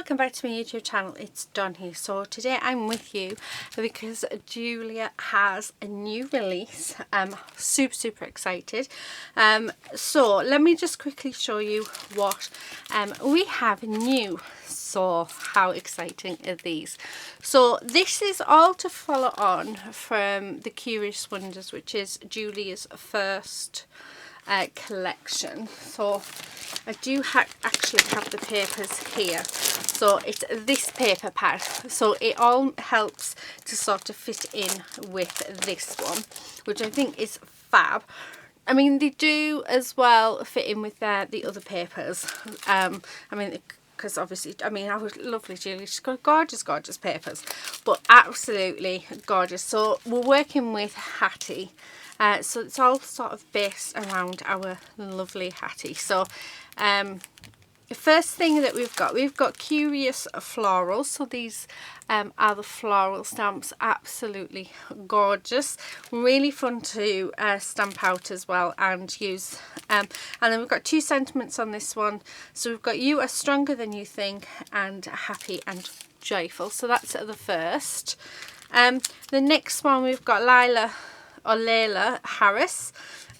welcome back to my YouTube channel. It's Dawn here. So today I'm with you because Julia has a new release. Super excited. So let me just quickly show you what we have new. So how exciting are these? So this is all to follow on from the Curious Wonders, which is Julia's first collection. So I do actually have the papers here. So it's this paper pad, so it all helps to sort of fit in with this one, which I think is fab. I mean, they do as well fit in with the other papers. I mean, because obviously, I mean, I was lovely Julie. She's got gorgeous papers, but absolutely gorgeous. So we're working with Hattie. So it's all sort of based around our lovely Hattie. So the first thing that we've got Curious Florals. So these are the floral stamps. Absolutely gorgeous, really fun to stamp out as well and use. And then we've got 2 sentiments on this one. So we've got You Are Stronger Than You Think and Happy and Joyful. So that's the first. The next one we've got Layla Harris.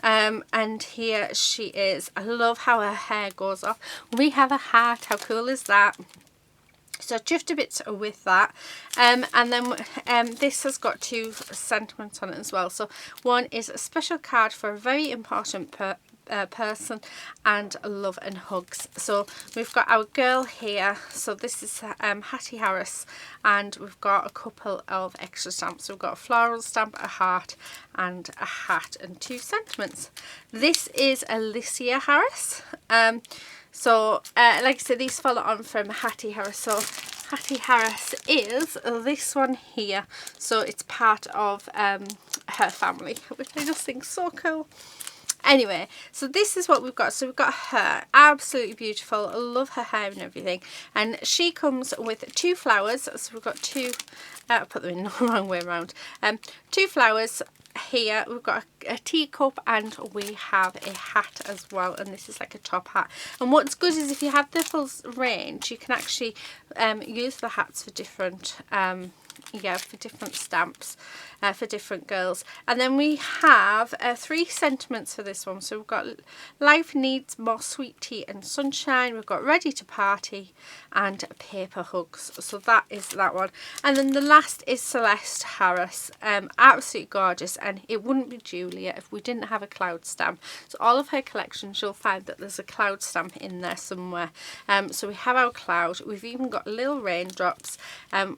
And here she is. I love how her hair goes off. We have a hat. How cool is that? So chuffed a bit with that. And then this has got 2 sentiments on it as well. So one is a special card for a very important person and love and hugs. So we've got our girl here. So this is Hattie Harris, and we've got a couple of extra stamps. So we've got a floral stamp, a heart and a hat, and 2 sentiments. This is Alicia Harris. So like I said, these follow on from Hattie Harris. So Hattie Harris is this one here. So it's part of her family, which I just think is so cool. Anyway, so this is what we've got. So we've got her, absolutely beautiful. I love her hair and everything. And she comes with 2 flowers. So we've got 2, I'll put them in the wrong way around. 2 flowers here. We've got a teacup and we have a hat as well. And this is like a top hat. And what's good is if you have the full range, you can actually use the hats for different for different stamps for different girls. And then we have 3 sentiments for this one. So we've got Life Needs More Sweet Tea and Sunshine, we've got Ready to Party and Paper Hugs. So that is that one. And then the last is Celeste Harris. Absolutely gorgeous, and it wouldn't be Julia if we didn't have a cloud stamp. So all of her collections, you'll find that there's a cloud stamp in there somewhere. So we have our cloud, we've even got little raindrops,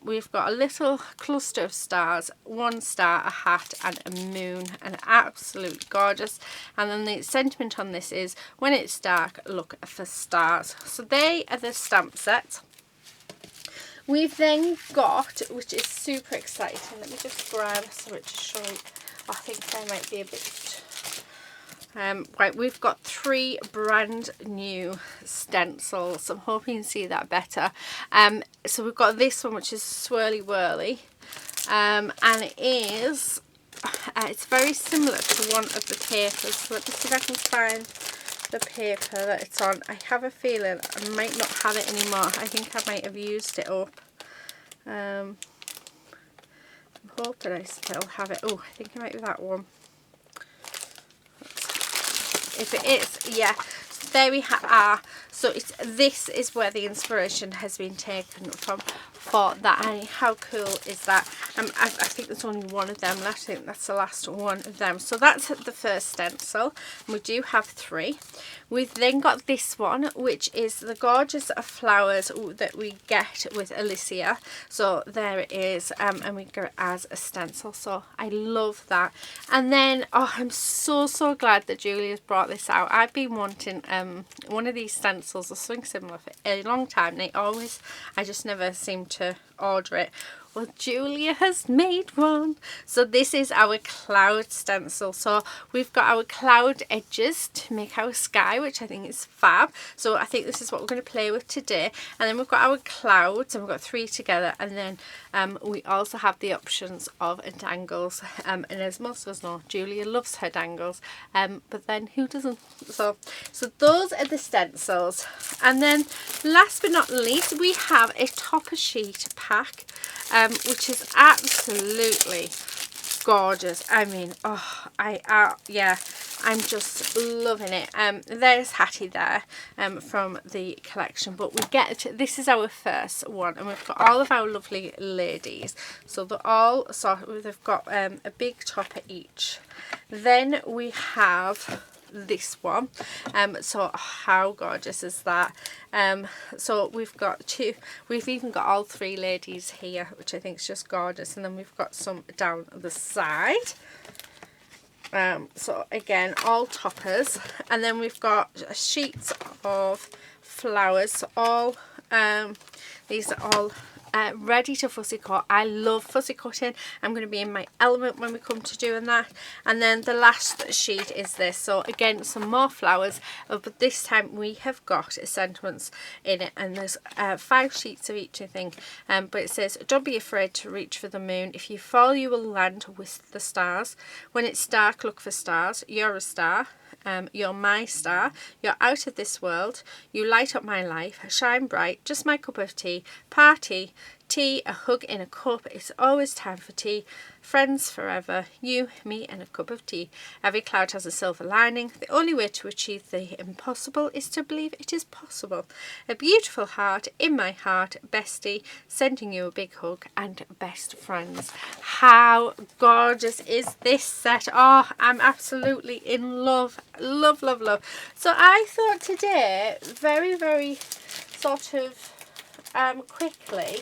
we've got a little cluster of stars, 1 star, a hat and a moon, and absolutely gorgeous. And then the sentiment on this is, when it's dark, look for stars. So they are the stamp sets. We've then got, which is super exciting, let me just grab something to show you. I think they might be a bit right, we've got 3 brand new stencils. I'm hoping you can see that better. So we've got this one, which is Swirly Whirly, and it is it's very similar to one of the papers. So let me see if I can find the paper that it's on. I have a feeling I might not have it anymore. I think I might have used it up. I'm hoping I still have it. Oh, I think it might be that one. If it is, yeah, so there we are. So this is where the inspiration has been taken from for that. And how cool is that? I think there's only one of them left. I think that's the last one of them. So that's the first stencil. We do have 3. We've then got this one, which is the gorgeous flowers that we get with Alicia. So there it is, and we go as a stencil. So I love that. And then, oh, I'm so glad that Julia's brought this out. I've been wanting one of these stencils or something similar for a long time. I just never seem to order it. Well, Julia has made one. So this is our cloud stencil. So we've got our cloud edges to make our sky, which I think is fab. So I think this is what we're going to play with today. And then we've got our clouds, and we've got 3 together. And then we also have the options of dangles. And as most of us know, Julia loves her dangles. But then who doesn't? So those are the stencils. And then last but not least, we have a topper sheet pack, which is absolutely gorgeous. I mean, I'm just loving it. There's Hattie there from the collection, but this is our first one, and we've got all of our lovely ladies. So they're all they've got a big topper each. Then we have this one. So how gorgeous is that? So we've even got all 3 ladies here, which I think is just gorgeous, and then we've got some down the side. So again, all toppers, and then we've got sheets of flowers. So all these are all ready to fussy cut. I love fussy cutting. I'm going to be in my element when we come to doing that. And then the last sheet is this. So again, some more flowers, but this time we have got sentiments in it, and there's 5 sheets of each, I think. But it says, don't be afraid to reach for the moon. If you fall, you will land with the stars. When it's dark, look for stars. You're a star. You're my star. You're out of this world. You light up my life. Shine bright. Just my cup of tea. Party. Tea. A hug in a cup. It's always time for tea. Friends forever. You, me, and a cup of tea. Every cloud has a silver lining. The only way to achieve the impossible is to believe it is possible. A beautiful heart in my heart. Bestie. Sending you a big hug. And best friends. How gorgeous is this set? Oh, I'm absolutely in love. Love, love, love. So I thought today, very, very sort of quickly,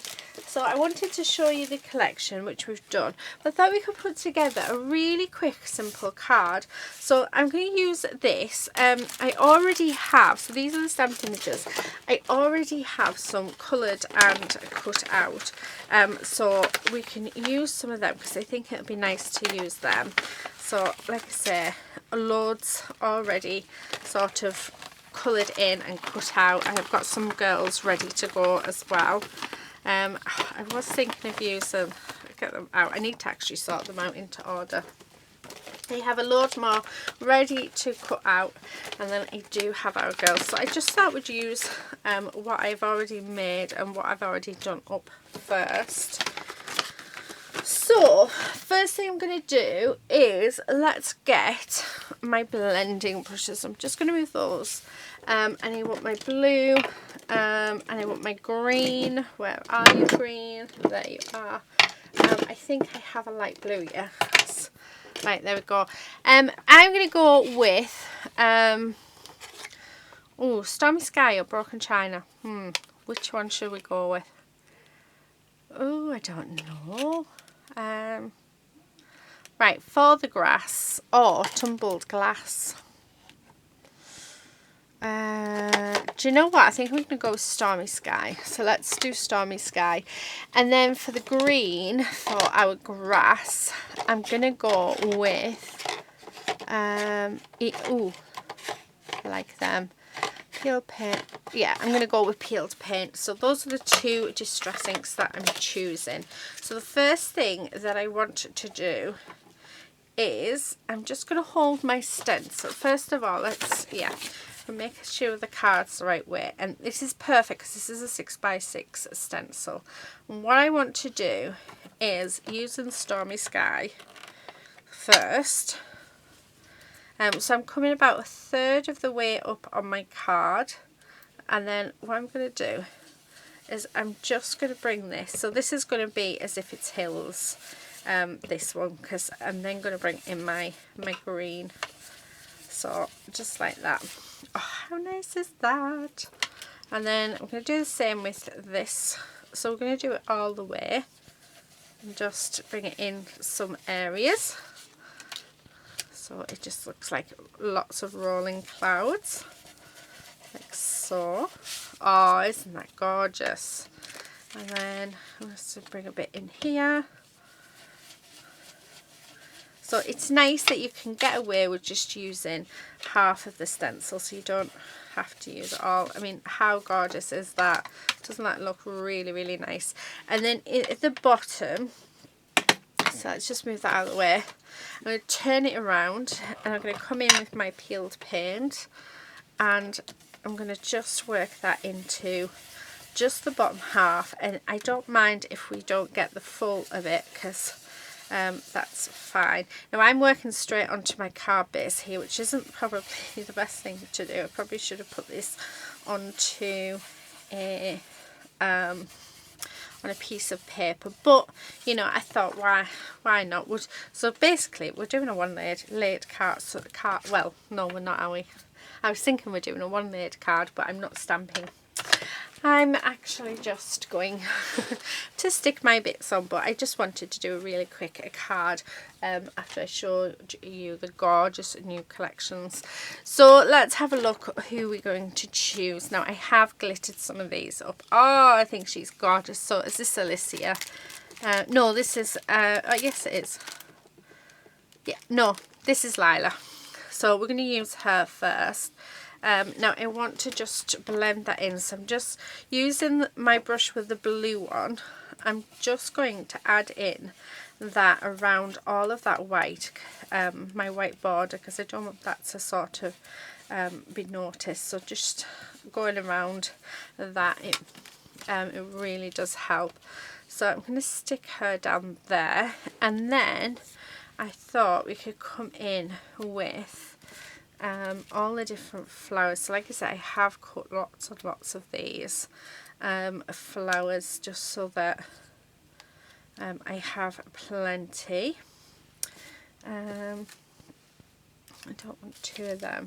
so I wanted to show you the collection, which we've done, but I thought we could put together a really quick, simple card. So I'm going to use this. I already have, so these are the stamped images. I already have some coloured and cut out, so we can use some of them because I think it'll be nice to use them. So like I say, loads already sort of coloured in and cut out, and I've got some girls ready to go as well. I was thinking of using, get them out. I need to actually sort them out into order. They have a load more ready to cut out, and then I do have our girls. So I just thought we'd use what I've already made and what I've already done up first. So first thing I'm going to do is let's get my blending brushes. I'm just going to move those, and I want my blue, and I want my green. Where are you, green? There you are. I think I have a light blue, yes. Right, there we go. I'm going to go with Stormy Sky or Broken China. Which one should we go with? Oh, I don't know. Right, For the Grass or Tumbled Glass. Do you know what? I think we're going to go with Stormy Sky. So let's do Stormy Sky. And then for the green, for our grass, I'm going to go with, I like them. Peeled paint. Yeah, I'm going to go with peeled paint. So those are the 2 distress inks that I'm choosing. So the first thing that I want to do is I'm just going to hold my stencil. First of all, let's make sure the card's the right way. And this is perfect because this is a 6x6 stencil. And what I want to do is using Stormy Sky first. So I'm coming about 1/3 of the way up on my card, and then what I'm going to do is I'm just going to bring this. So this is going to be as if it's hills, this one, because I'm then going to bring in my green. So just like that. Oh, how nice is that? And then I'm going to do the same with this. So we're going to do it all the way and just bring it in some areas. So it just looks like lots of rolling clouds, like so. Oh, isn't that gorgeous? And then I'm just going to bring a bit in here. So it's nice that you can get away with just using half of the stencil, so you don't have to use it all. I mean, how gorgeous is that? Doesn't that look really, really nice? And then at the bottom, so let's just move that out of the way. I'm going to turn it around and I'm going to come in with my peeled paint and I'm going to just work that into just the bottom half. And I don't mind if we don't get the full of it, because that's fine. Now I'm working straight onto my card base here, which isn't probably the best thing to do. I probably should have put this onto a on a piece of paper, but you know, I thought why not. So basically we're doing a one layered card. So the card, well, no, we're not, are we? I was thinking we're doing a one layered card, but I'm not stamping. I'm actually just going to stick my bits on, but I just wanted to do a really quick card after I showed you the gorgeous new collections. So let's have a look at who we're going to choose. Now I have glittered some of these up. Oh, I think she's gorgeous. So is this Alicia? No, this is, yes it is. Yeah, no, this is Lila. So we're going to use her first. Now I want to just blend that in, so I'm just using my brush with the blue one. I'm just going to add in that around all of that white, my white border, because I don't want that to sort of be noticed. So just going around that, it really does help. So I'm going to stick her down there, and then I thought we could come in with all the different flowers. So like I said, I have cut lots and lots of these flowers just so that I have plenty. I don't want two of them.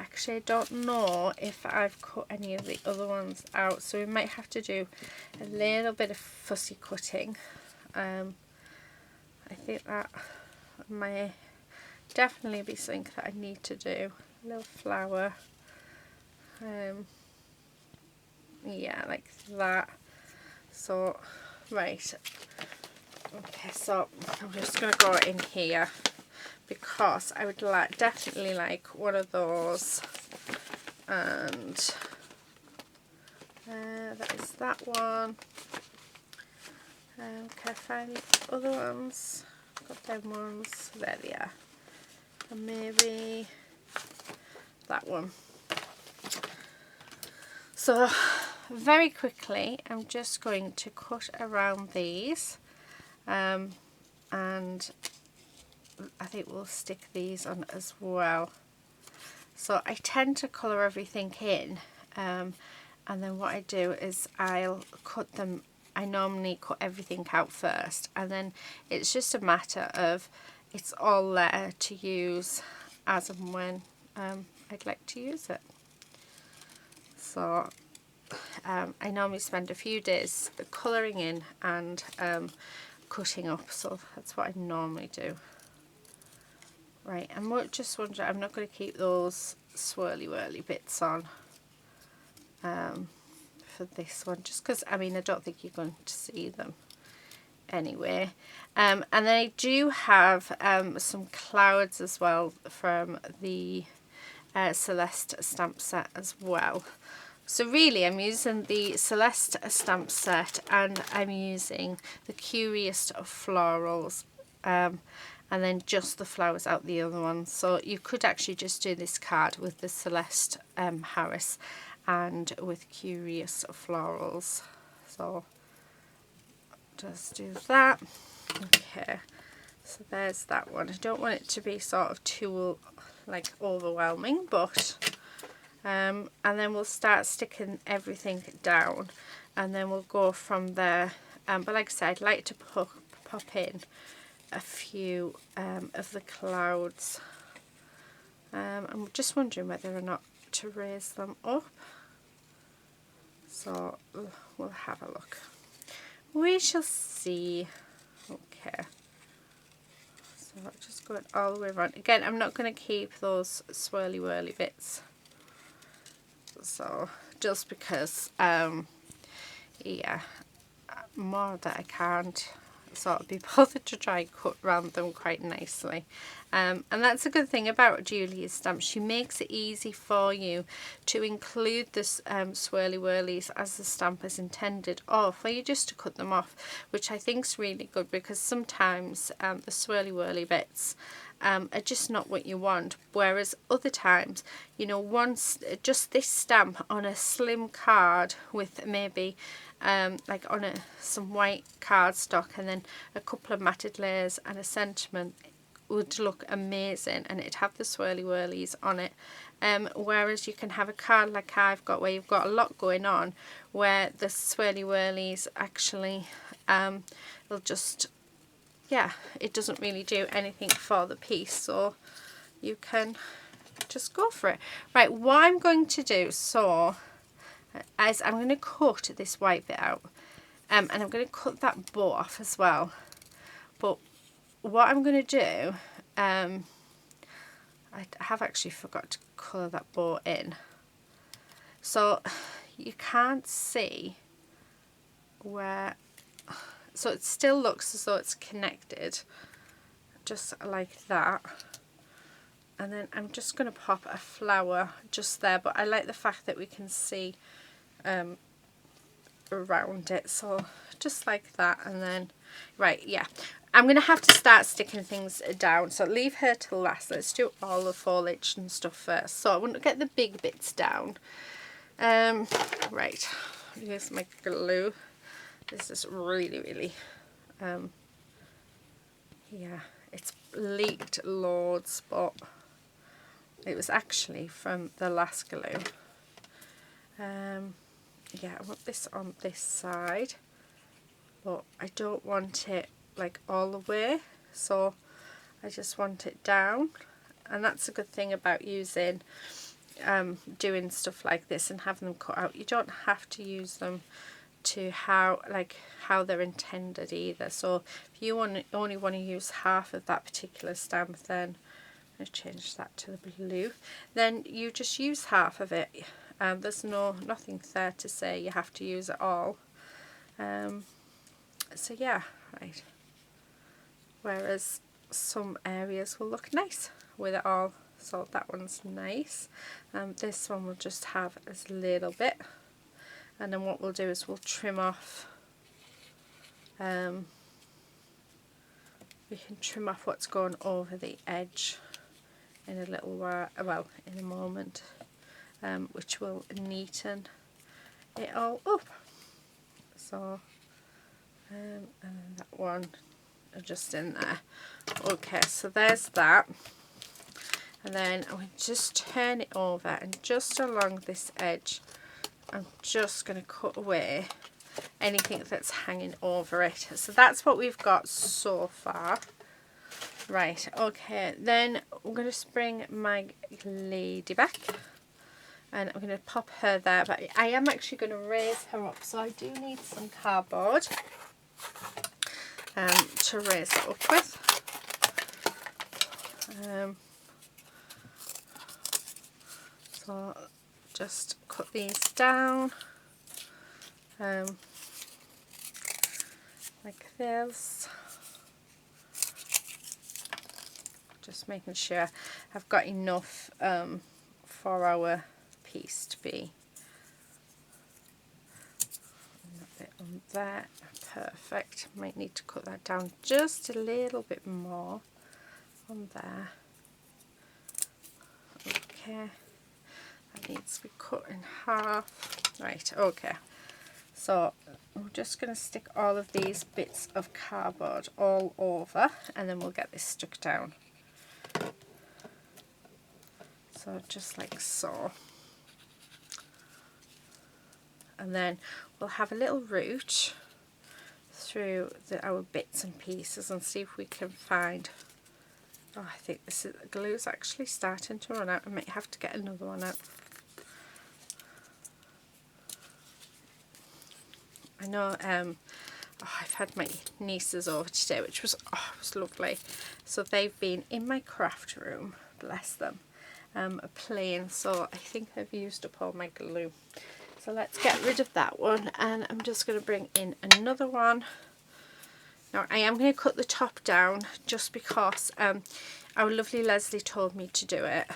Actually, I don't know if I've cut any of the other ones out, so we might have to do a little bit of fussy cutting. I think that may definitely be something that I need to do. A little flower, yeah, like that. So right, okay, so I'm just gonna go in here because I would definitely like one of those, and that is that one. Can I find the other ones? Got them ones, there they are. And maybe that one. So very quickly I'm just going to cut around these, and I think we'll stick these on as well. So I tend to colour everything in, and then what I do is I'll cut them. I normally cut everything out first, and then it's just a matter of it's all there to use as and when I'd like to use it. So I normally spend a few days colouring in and cutting up, so that's what I normally do. Right, I'm just wondering, I'm not going to keep those swirly whirly bits on for this one, just because, I mean, I don't think you're going to see them anyway. And then I do have some clouds as well from the Celeste stamp set as well. So really I'm using the Celeste stamp set, and I'm using the Curious Florals, and then just the flowers out the other one. So you could actually just do this card with the Celeste Harris and with Curious Florals. So just do that. Okay, so there's that one. I don't want it to be sort of too like overwhelming, but and then we'll start sticking everything down, and then we'll go from there. But like I said, I'd like to pop in a few of the clouds. I'm just wondering whether or not to raise them up, so we'll have a look. We shall see. Okay, so just going all the way around. Again, I'm not going to keep those swirly whirly bits, so just because yeah, more that I can't sort of be bothered to try and cut around them quite nicely. And that's a good thing about Julia's stamps. She makes it easy for you to include this swirly whirlies as the stamp is intended, or for you just to cut them off, which I think is really good, because sometimes the swirly whirly bits are just not what you want, whereas other times, you know, once just this stamp on a slim card with maybe like on some white cardstock and then a couple of matted layers and a sentiment would look amazing, and it'd have the swirly whirlies on it. Whereas you can have a card like I've got, where you've got a lot going on, where the swirly whirlies actually will just, yeah, it doesn't really do anything for the piece, so you can just go for it. Right, what I'm going to do, so as I'm going to cut this white bit out, and I'm going to cut that bow off as well. But what I'm going to do, I have actually forgot to colour that bow in, so you can't see where, so it still looks as though it's connected, just like that. And then I'm just going to pop a flower just there, but I like the fact that we can see around it, so just like that. And then, right, yeah, I'm going to have to start sticking things down, so leave her till last. Let's do all the foliage and stuff first. So I want to get the big bits down. Right, here's my glue. This is really yeah, it's leaked loads, but it was actually from the last glue. Yeah, I want this on this side, but I don't want it like all the way, so I just want it down. And that's a good thing about using doing stuff like this and having them cut out. You don't have to use them to how they're intended either. So if you only want to use half of that particular stamp, then I'm going to change that to the blue, then you just use half of it. There's nothing there to say you have to use it all. So yeah, right. Whereas some areas will look nice with it all. So that one's nice. This one will just have a little bit. And then what we'll do is we'll trim off, we can trim off what's going over the edge in a little while, well, in a moment, which will neaten it all up. So, and then that one just in there. Okay, so there's that. And then I'm going to just turn it over, and just along this edge I'm just going to cut away anything that's hanging over it. So that's what we've got so far. Right, okay, then I'm going to bring my lady back, and I'm going to pop her there, but I am actually going to raise her up, so I do need some cardboard to raise it up with. So just cut these down like this, just making sure I've got enough for our piece to be a bit on there. Perfect. Might need to cut that down just a little bit more on there. Okay, that needs to be cut in half. Right, okay, so I'm just going to stick all of these bits of cardboard all over, and then we'll get this stuck down. So just like so. And then we'll have a little route through our bits and pieces and see if we can find, oh, I think this is, glue's actually starting to run out. I might have to get another one out. I know I've had my nieces over today, which was, it was lovely. So they've been in my craft room, bless them, playing. So I think I've used up all my glue. So let's get rid of that one, and I'm just going to bring in another one. Now I am going to cut the top down just because our lovely Leslie told me to do it,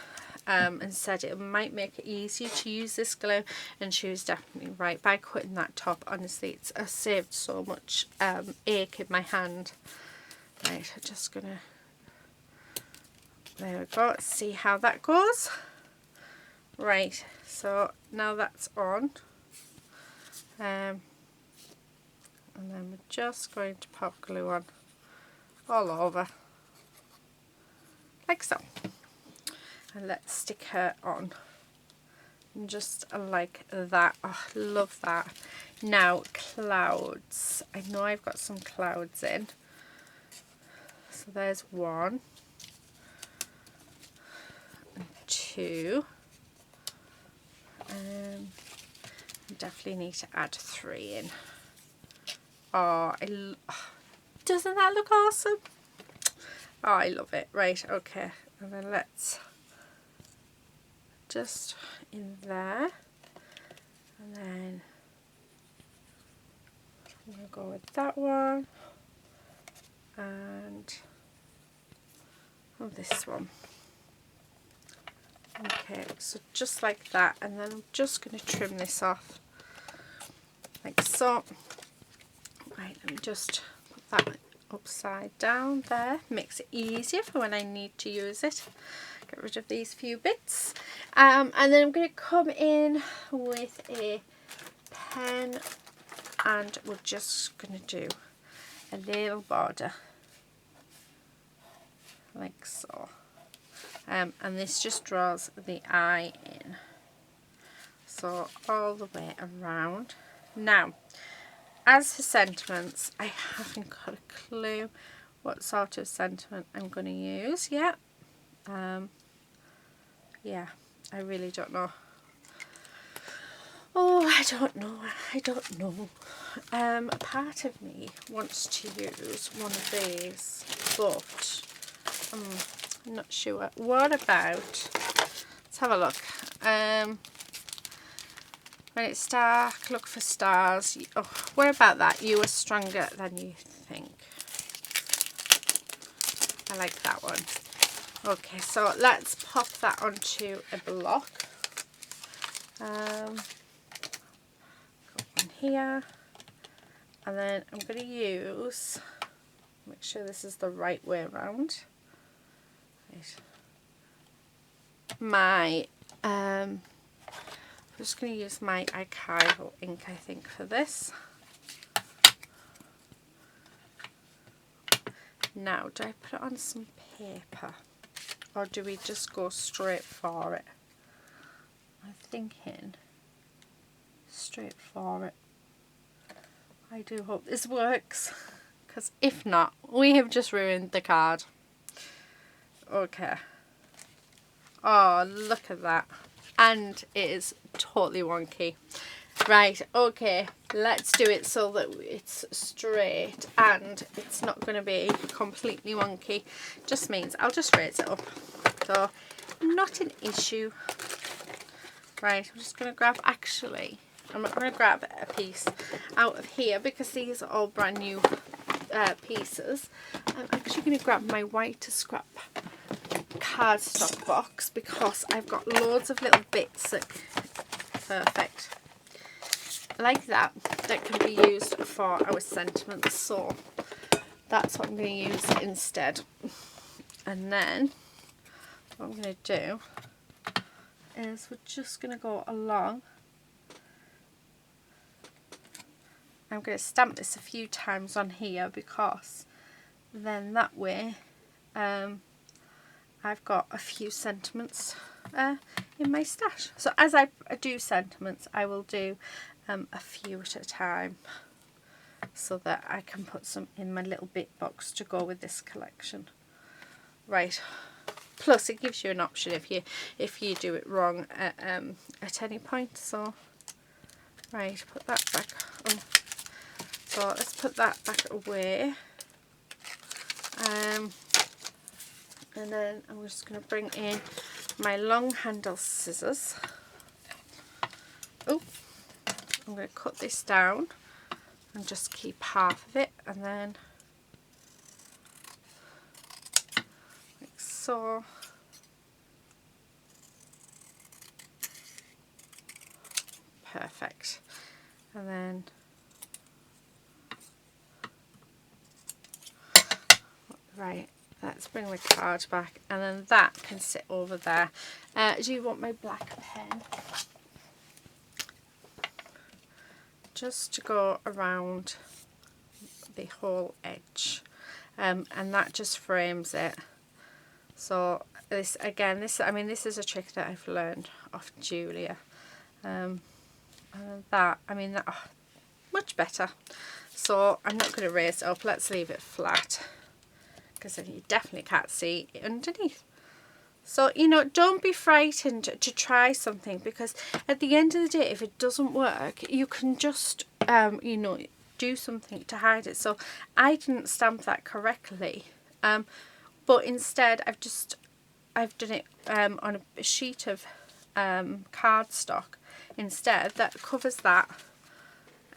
and said it might make it easier to use this glue, and she was definitely right. By cutting that top, honestly, it's saved so much ache in my hand. Right, I'm just going to, there we go, let's see how that goes. Right, so now that's on. And then we're just going to pop glue on all over, like so. And let's stick her on, and just like that. Oh, love that. Now, clouds. I know I've got some clouds in. So there's 1, 2. Definitely need to add 3 in. Oh, doesn't that look awesome? Oh, I love it. Right, okay. And then let's just in there. And then I'm going to go with that one. And this one. Okay, so just like that. And then I'm just going to trim this off. Like so. Right, let me just put that upside down there. Makes it easier for when I need to use it. Get rid of these few bits. And then I'm going to come in with a pen, and we're just going to do a little border. Like so. And this just draws the eye in. So all the way around. Now, as for sentiments, I haven't got a clue what sort of sentiment I'm going to use yet. Yeah, I really don't know. Oh, I don't know. A part of me wants to use one of these, but I'm not sure. What about, let's have a look. When it's dark, look for stars. Oh, what about that? You are stronger than you think. I like that one. Okay, so let's pop that onto a block. Got one here. And then I'm going to use, make sure this is the right way around. Right. I'm just going to use my archival ink, I think, for this. Now, do I put it on some paper, or do we just go straight for it? I'm thinking straight for it. I do hope this works, because if not, we have just ruined the card. Okay. Oh, look at that. And it is totally wonky. Right, okay, let's do it so that it's straight and it's not going to be completely wonky. Just means I'll just raise it up. So, not an issue. Right, I'm just going to grab, actually, I'm not going to grab a piece out of here because these are all brand new pieces. I'm actually going to grab my white scrap cardstock box because I've got loads of little bits that, perfect, like that can be used for our sentiments, so that's what I'm going to use instead. And then what I'm going to do is we're just going to go along. I'm going to stamp this a few times on here because then that way I've got a few sentiments in my stash. So as I do sentiments, I will do a few at a time so that I can put some in my little bit box to go with this collection. Right. Plus it gives you an option if you do it wrong at any point. So right, put that back on. So let's put that back away. And then I'm just going to bring in my long handle scissors. Oh, I'm going to cut this down and just keep half of it, and then like so. Perfect. And then right, let's bring the card back, and then that can sit over there. Do you want my black pen? Just to go around the whole edge, and that just frames it. So this again, I mean this is a trick that I've learned off Julia, and that, I mean that, oh, much better. So I'm not going to raise it up, let's leave it flat, because then you definitely can't see underneath. So, you know, don't be frightened to try something, because at the end of the day, if it doesn't work, you can just, you know, do something to hide it. So I didn't stamp that correctly, but instead I've done it on a sheet of cardstock instead that covers that.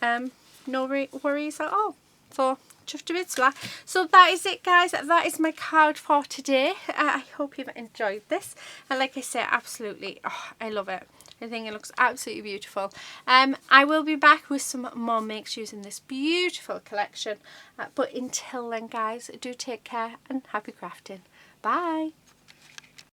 No worries at all. So chuffed to bits for that. So that is it, guys. That is my card for today. I hope you've enjoyed this, and like I said, absolutely, oh, I love it. I think it looks absolutely beautiful. I will be back with some more makes using this beautiful collection, but until then, guys, do take care and happy crafting. Bye.